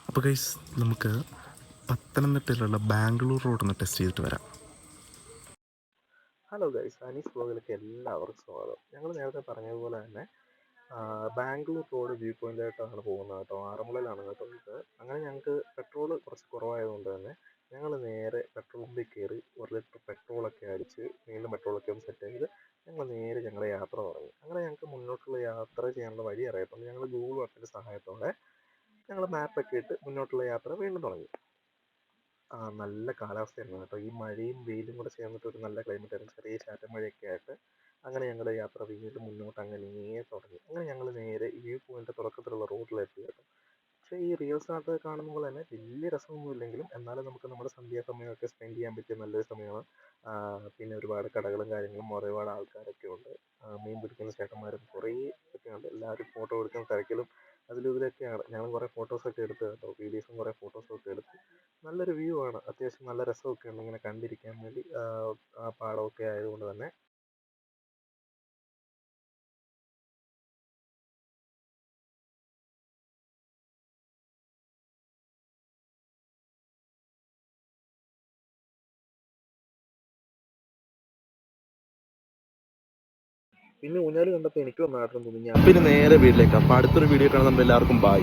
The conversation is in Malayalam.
അപ്പോൾ ഗൈസ് നമുക്ക് പത്തനംതിട്ടയിലുള്ള ബാംഗ്ലൂർ റോഡൊന്ന് ടെസ്റ്റ് ചെയ്തിട്ട് വരാം. ഹലോ ഗൈസ്, അനീസ് വ്ലോഗിലേക്ക് എല്ലാവർക്കും സ്വാഗതം. ഞങ്ങൾ നേരത്തെ പറഞ്ഞതുപോലെ തന്നെ ബാംഗ്ലൂർ റോഡ് വ്യൂ പോയിൻ്റായിട്ടാണ് പോകുന്നത് കേട്ടോ. ആറന്മുളയിലാണ് കേട്ടോ ഇത്. അങ്ങനെ ഞങ്ങൾക്ക് പെട്രോൾ കുറച്ച് കുറവായതുകൊണ്ട് തന്നെ ഞങ്ങൾ നേരെ പെട്രോൾ പമ്പിൽ കയറി 1 ലിറ്റർ പെട്രോളൊക്കെ അടിച്ച് വീണ്ടും പെട്രോളൊക്കെ ഒന്ന് സെറ്റ് ചെയ്ത് ഞങ്ങൾ നേരെ ഞങ്ങളുടെ യാത്ര തുടങ്ങി. അങ്ങനെ ഞങ്ങൾക്ക് മുന്നോട്ടുള്ള യാത്ര ചെയ്യാനുള്ള വഴി അറിയത്തുള്ളൂ. ഞങ്ങൾ ഗൂഗിൾ മാപ്പിൻ്റെ സഹായത്തോടെ ഞങ്ങൾ മാപ്പൊക്കെ ഇട്ട് മുന്നോട്ടുള്ള യാത്ര വീണ്ടും തുടങ്ങി. നല്ല കാലാവസ്ഥയായിരുന്നു കേട്ടോ. ഈ മഴയും വെയിലും കൂടെ ചേർന്നിട്ട് ഒരു നല്ല ക്ലൈമറ്റ് ആയിരുന്നു. ചെറിയ ചാറ്റൽ മഴയൊക്കെ ആയിട്ട് അങ്ങനെ ഞങ്ങളുടെ യാത്ര വീണ്ടും മുന്നോട്ട് അങ്ങനെ തുടങ്ങി. അങ്ങനെ ഞങ്ങൾ നേരെ വ്യൂ പോയിൻ്റ് തുടക്കത്തിലുള്ള റോഡിലെത്തി കേട്ടോ. പക്ഷേ ഈ റീൽസിനകത്ത് കാണുന്ന പോലെ തന്നെ വലിയ രസമൊന്നും ഇല്ലെങ്കിലും എന്നാലും നമുക്ക് നമ്മുടെ സന്ധ്യാസമയമൊക്കെ സ്പെൻഡ് ചെയ്യാൻ പറ്റിയ നല്ലൊരു സമയമാണ്. പിന്നെ ഒരുപാട് കടകളും കാര്യങ്ങളും ഒരുപാട് ആൾക്കാരൊക്കെ ഉണ്ട്. മീൻ പിടിക്കുന്ന ചേട്ടന്മാരും കുറേ ഒക്കെ ഉണ്ട്. എല്ലാവരും ഫോട്ടോ എടുക്കുന്ന തിരക്കിലും അതിലുപരിയൊക്കെയാണ്. ഞങ്ങൾ കുറേ ഫോട്ടോസൊക്കെ എടുത്ത് കേട്ടോ. വീഡിയോസും കുറേ ഫോട്ടോസൊക്കെ എടുത്ത് നല്ലൊരു വ്യൂ ആണ്. അത്യാവശ്യം നല്ല രസമൊക്കെ ഉണ്ട് ഇങ്ങനെ കണ്ടിരിക്കാൻ വേണ്ടി. ആ പാടമൊക്കെ ആയതുകൊണ്ട് തന്നെ പിന്നെ ഊഞ്ഞാൽ കണ്ടപ്പോൾ എനിക്ക് വന്ന ആട്ടം തോന്നി. ഞാൻ പിന്നെ നേരെ വീട്ടിലേക്ക്. അപ്പോൾ അടുത്തൊരു വീഡിയോ കാണാൻ നമ്മൾ എല്ലാവർക്കും ബൈ.